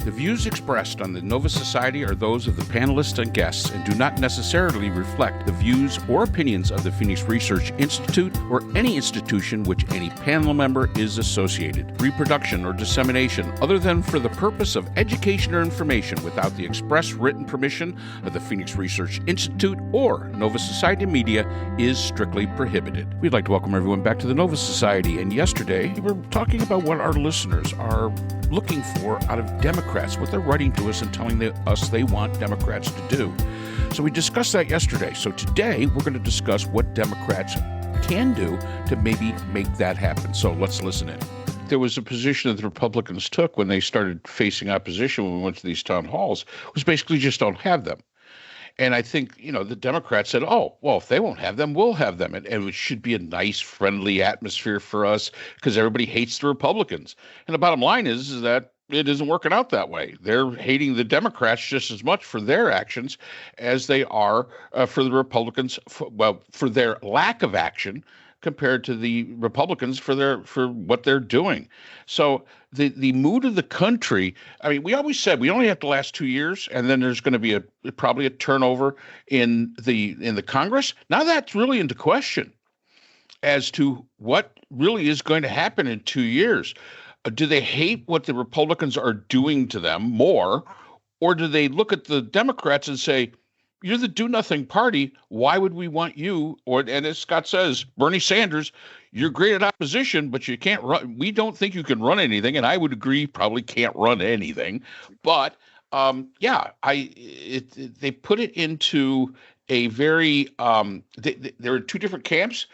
The views expressed on the Nova Society are those of the panelists and guests and do not necessarily reflect the views or opinions of the Phoenix Research Institute or any institution which any panel member is associated. Reproduction or dissemination, other than for the purpose of education or information without the express written permission of the Phoenix Research Institute or Nova Society Media, is strictly prohibited. We'd like to welcome everyone back to the Nova Society, and yesterday we were talking about what our listeners are looking for out of Democrats, what they're writing to us and telling us they want Democrats to do. So we discussed that yesterday. So today we're going to discuss what Democrats can do to maybe make that happen. So let's listen in. There was a position that the Republicans took when they started facing opposition when we went to these town halls, was basically just don't have them. And I think, the Democrats said, oh, well, if they won't have them, we'll have them. And it should be a nice, friendly atmosphere for us because everybody hates the Republicans. And the bottom line is that it isn't working out that way. They're hating the Democrats just as much for their actions as they are for the Republicans, for their lack of action compared to the Republicans for what they're doing. So the mood of the country, I mean, we always said we only have the last 2 years, and then there's going to be probably a turnover in the Congress. Now that's really into question as to what really is going to happen in 2 years. Do they hate what the Republicans are doing to them more, or do they look at the Democrats and say, you're the do-nothing party. Why would we want you? And as Scott says, Bernie Sanders, you're great at opposition, but you can't run. We don't think you can run anything, and I would agree, probably can't run anything. But they put it into a very. There are two different camps,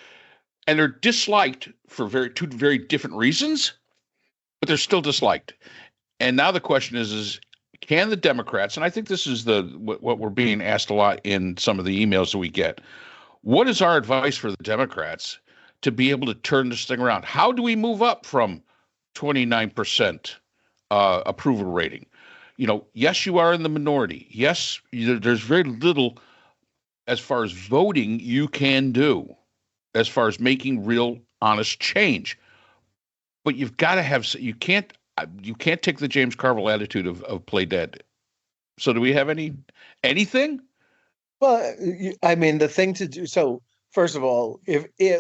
and they're disliked for two very different reasons, but they're still disliked. And now the question is can the Democrats, and I think this is what we're being asked a lot in some of the emails that we get, what is our advice for the Democrats to be able to turn this thing around? How do we move up from 29% approval rating? Yes, you are in the minority. Yes, there's very little as far as voting you can do as far as making real, honest change. But you've got to have, you can't take the James Carville attitude of play dead. So do we have anything? Well, I mean, the thing to do. So first of all,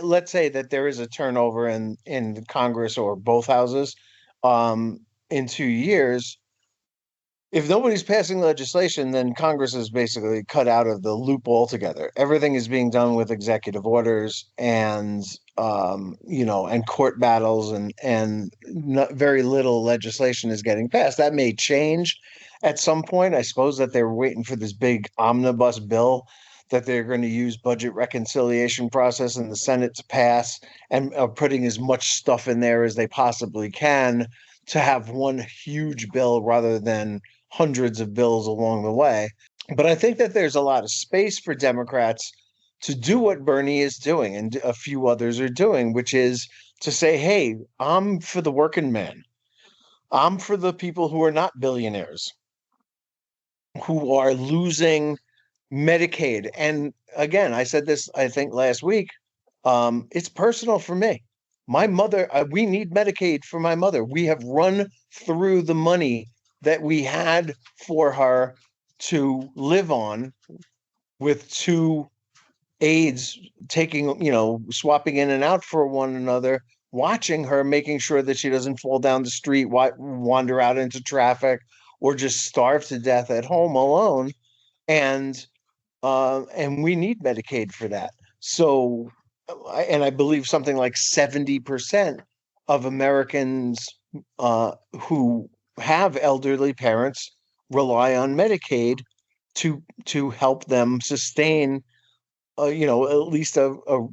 let's say that there is a turnover in Congress or both houses in 2 years, if nobody's passing legislation, then Congress is basically cut out of the loop altogether. Everything is being done with executive orders and and court battles, and very little legislation is getting passed. That may change at some point. I suppose that they're waiting for this big omnibus bill that they're going to use budget reconciliation process in the Senate to pass, and putting as much stuff in there as they possibly can to have one huge bill rather than hundreds of bills along the way. But I think that there's a lot of space for Democrats to do what Bernie is doing and a few others are doing, which is to say, hey, I'm for the working man. I'm for the people who are not billionaires, who are losing Medicaid. And again, I said this, I think last week, it's personal for me. My mother, we need Medicaid for my mother. We have run through the money that we had for her to live on with two aides taking, swapping in and out for one another, watching her, making sure that she doesn't fall down the street, wander out into traffic, or just starve to death at home alone. And we need Medicaid for that. So, and I believe something like 70% of Americans who have elderly parents rely on Medicaid to help them sustain, at least a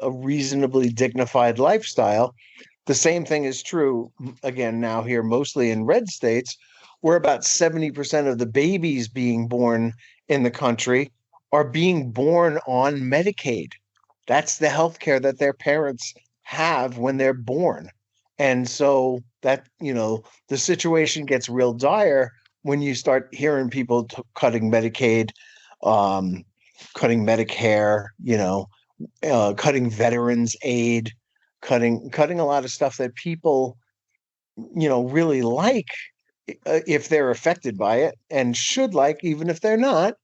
reasonably dignified lifestyle. The same thing is true, again, now here, mostly in red states, where about 70% of the babies being born in the country are being born on Medicaid. That's the health care that their parents have when they're born. And so that, the situation gets real dire when you start hearing people cutting Medicaid, cutting Medicare, cutting veterans aid, cutting a lot of stuff that people, really like, if they're affected by it, and should like, even if they're not,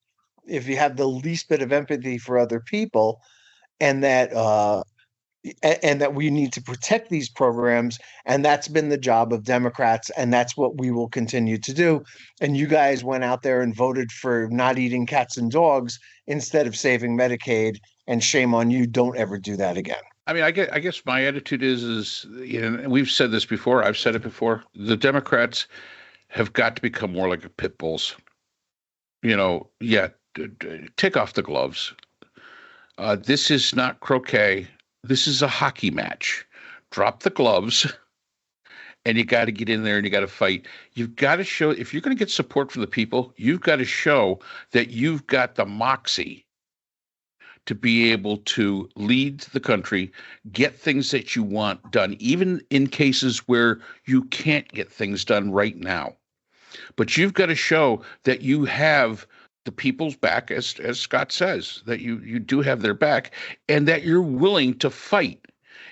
if you have the least bit of empathy for other people, and that we need to protect these programs, and that's been the job of Democrats, and that's what we will continue to do. And you guys went out there and voted for not eating cats and dogs instead of saving Medicaid, and shame on you. Don't ever do that again. I mean, I guess my attitude is, and we've said this before. I've said it before. The Democrats have got to become more like pit bulls. Yeah, take off the gloves. This is not croquet. This is a hockey match. Drop the gloves, and you got to get in there and you got to fight. You've got to show, if you're going to get support from the people, you've got to show that you've got the moxie to be able to lead the country, get things that you want done, even in cases where you can't get things done right now. But you've got to show that you have the people's back, as Scott says, that you do have their back, and that you're willing to fight.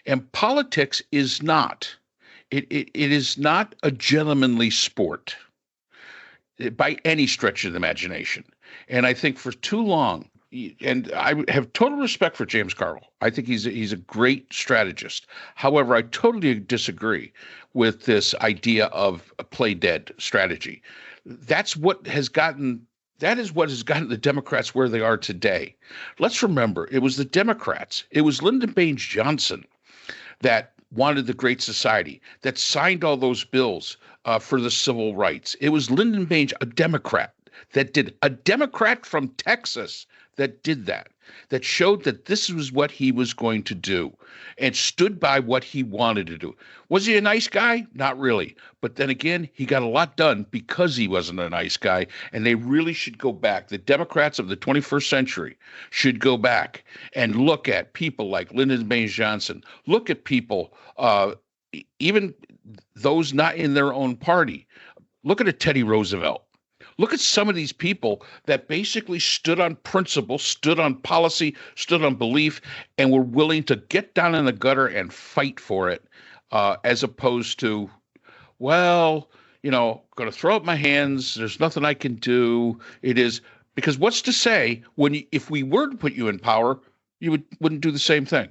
And politics is not, it is not a gentlemanly sport by any stretch of the imagination. And I think for too long, and I have total respect for James Carville. I think he's a great strategist. However, I totally disagree with this idea of a play dead strategy. That is what has gotten the Democrats where they are today. Let's remember, it was the Democrats. It was Lyndon Baines Johnson that wanted the Great Society, that signed all those bills for the civil rights. It was Lyndon Baines, a Democrat from Texas that did that showed that this was what he was going to do and stood by what he wanted to do. Was he a nice guy? Not really. But then again, he got a lot done because he wasn't a nice guy, and they really should go back. The Democrats of the 21st century should go back and look at people like Lyndon Baines Johnson, look at people, even those not in their own party. Look at a Teddy Roosevelt. Look at some of these people that basically stood on principle, stood on policy, stood on belief, and were willing to get down in the gutter and fight for it, as opposed to, well, going to throw up my hands. There's nothing I can do. It is because what's to say if we were to put you in power, you wouldn't do the same thing.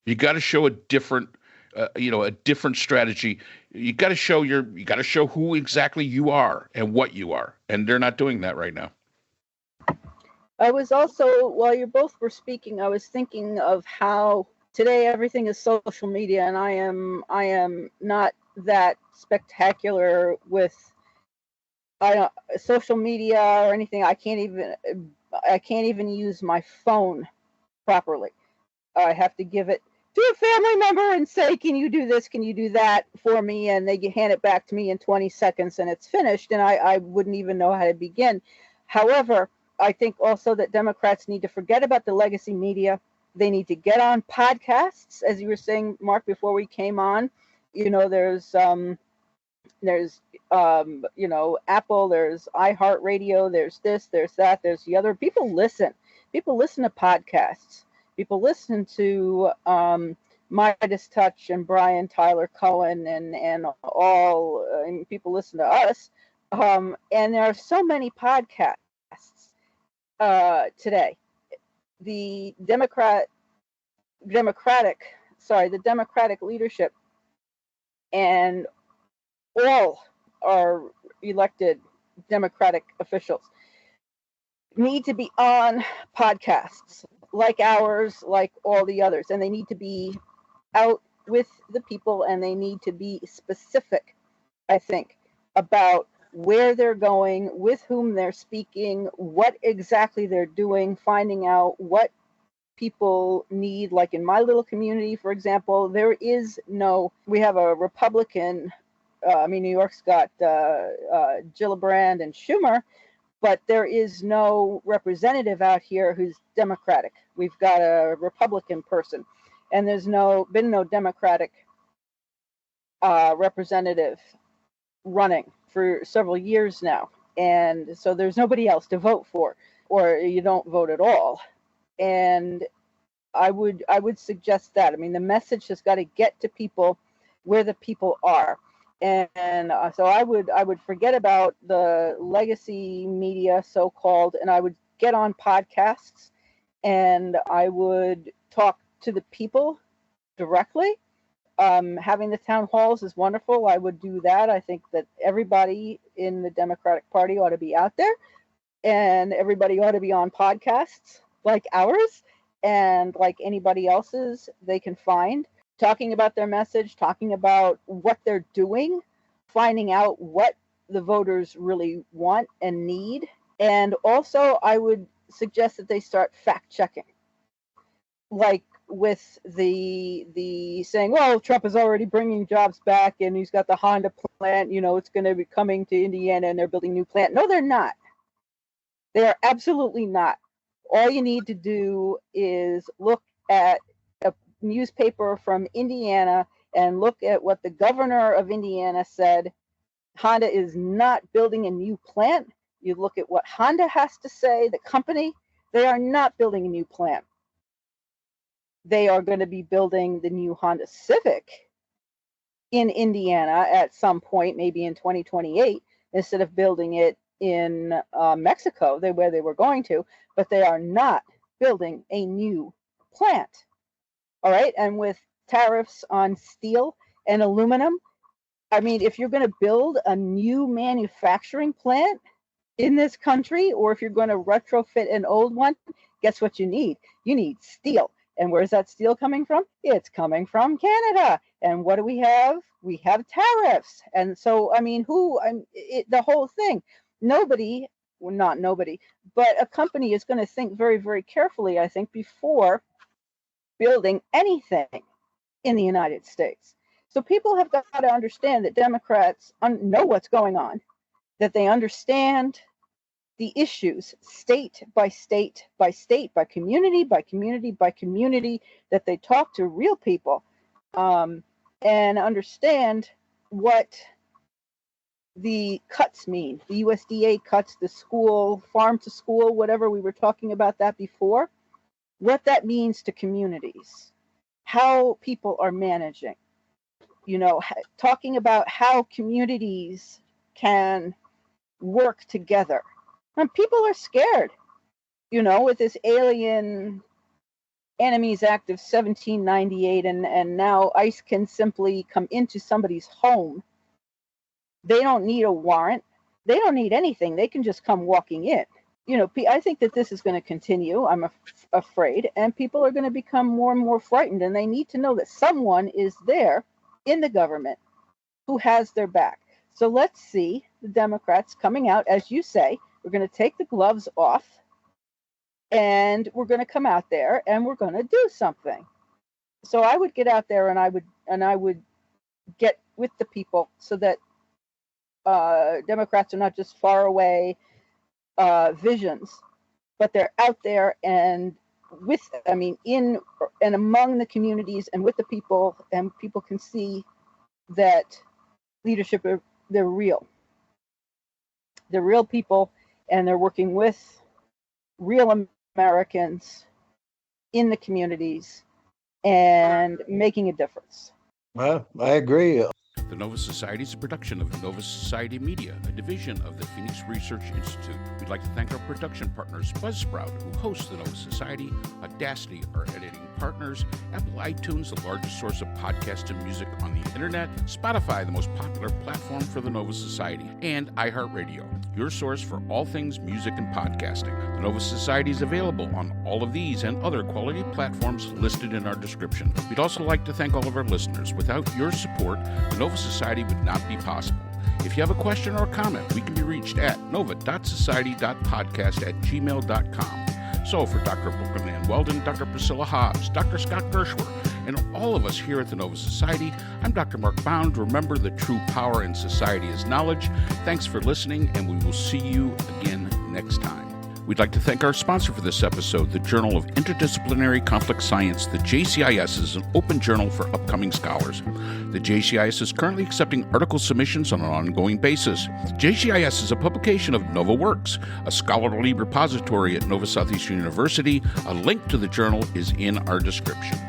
You got to show a different strategy. You got to show who exactly you are and what you are. And they're not doing that right now. I was also, while you both were speaking, I was thinking of how today everything is social media, and I am not that spectacular with social media or anything. I can't even use my phone properly. I have to give it to a family member and say, can you do this? Can you do that for me? And they hand it back to me in 20 seconds and it's finished. And I wouldn't even know how to begin. However, I think also that Democrats need to forget about the legacy media. They need to get on podcasts, as you were saying, Mark, before we came on. There's Apple, there's iHeartRadio, there's this, there's that, there's the other. People listen to podcasts. People listen to Midas Touch and Brian Tyler Cohen and all. People listen to us, and there are so many podcasts today. The Democratic leadership and all our elected Democratic officials need to be on podcasts like ours, like all the others, and they need to be out with the people, and they need to be specific, I think, about where they're going, with whom they're speaking, what exactly they're doing, finding out what people need. Like in my little community, for example, we have a Republican, New York's got Gillibrand and Schumer, but there is no representative out here who's Democratic. We've got a Republican person, and there's been no Democratic representative running for several years now. And so there's nobody else to vote for, or you don't vote at all. And I would suggest that. The message has got to get to people where the people are. And so I would forget about the legacy media, so-called, and I would get on podcasts and I would talk to the people directly. Having the town halls is wonderful. I would do that. I think that everybody in the Democratic Party ought to be out there, and everybody ought to be on podcasts like ours and like anybody else's they can find, talking about their message, talking about what they're doing, finding out what the voters really want and need. And also, I would suggest that they start fact checking, like with the saying, well, Trump is already bringing jobs back and he's got the Honda plant, it's going to be coming to Indiana and they're building a new plant. No, they're not. They are absolutely not. All you need to do is look at a newspaper from Indiana and look at what the governor of Indiana said. Honda is not building a new plant. You look at what Honda has to say, the company, they are not building a new plant. They are going to be building the new Honda Civic in Indiana at some point, maybe in 2028, instead of building it in Mexico, where they were going to, but they are not building a new plant. All right. And with tariffs on steel and aluminum, I mean, if you're going to build a new manufacturing plant in this country, or if you're going to retrofit an old one, guess what you need? You need steel. And where's that steel coming from? It's coming from Canada. And what do we have? We have tariffs. And so, I mean, the whole thing, nobody, well, not nobody, but a company is going to think very, very carefully, I think, before building anything in the United States. So people have got to understand that Democrats know what's going on, that they understand the issues state by state by state, by community by community by community, that they talk to real people and understand what the cuts mean, the USDA cuts, the school, farm to school, whatever, we were talking about that before, what that means to communities, how people are managing, talking about how communities can work together. And people are scared, with this Alien Enemies Act of 1798, and now ICE can simply come into somebody's home. They don't need a warrant. They don't need anything. They can just come walking in. I think that this is going to continue, I'm afraid, and people are going to become more and more frightened, and they need to know that someone is there in the government who has their back. So let's see the Democrats coming out, as you say, we're going to take the gloves off and we're going to come out there and we're going to do something. So I would get out there and I would get with the people so that Democrats are not just far away visions, but they're out there and in and among the communities and with the people, and people can see that leadership, they're real. They're real people, and they're working with real Americans in the communities and making a difference. Well, I agree. The Nova Society is a production of Nova Society Media, a division of the Phoenix Research Institute. We'd like to thank our production partners, Buzzsprout, who hosts the Nova Society, Audacity, our editing partners, Apple iTunes, the largest source of podcasts and music on the internet, Spotify, the most popular platform for the Nova Society, and iHeartRadio, your source for all things music and podcasting. The Nova Society is available on all of these and other quality platforms listed in our description. We'd also like to thank all of our listeners. Without your support, the Nova Society would not be possible. If you have a question or a comment, we can be reached at nova.society.podcast@gmail.com. So for Dr. Brooklyn Ann Weldon, Dr. Priscilla Hobbs, Dr. Scott Gershwer, and all of us here at the Nova Society, I'm Dr. Mark Bound. Remember, the true power in society is knowledge. Thanks for listening, and we will see you again next time. We'd like to thank our sponsor for this episode, the Journal of Interdisciplinary Conflict Science. The JCIS is an open journal for upcoming scholars. The JCIS is currently accepting article submissions on an ongoing basis. JCIS is a publication of Nova Works, a scholarly repository at Nova Southeastern University. A link to the journal is in our description.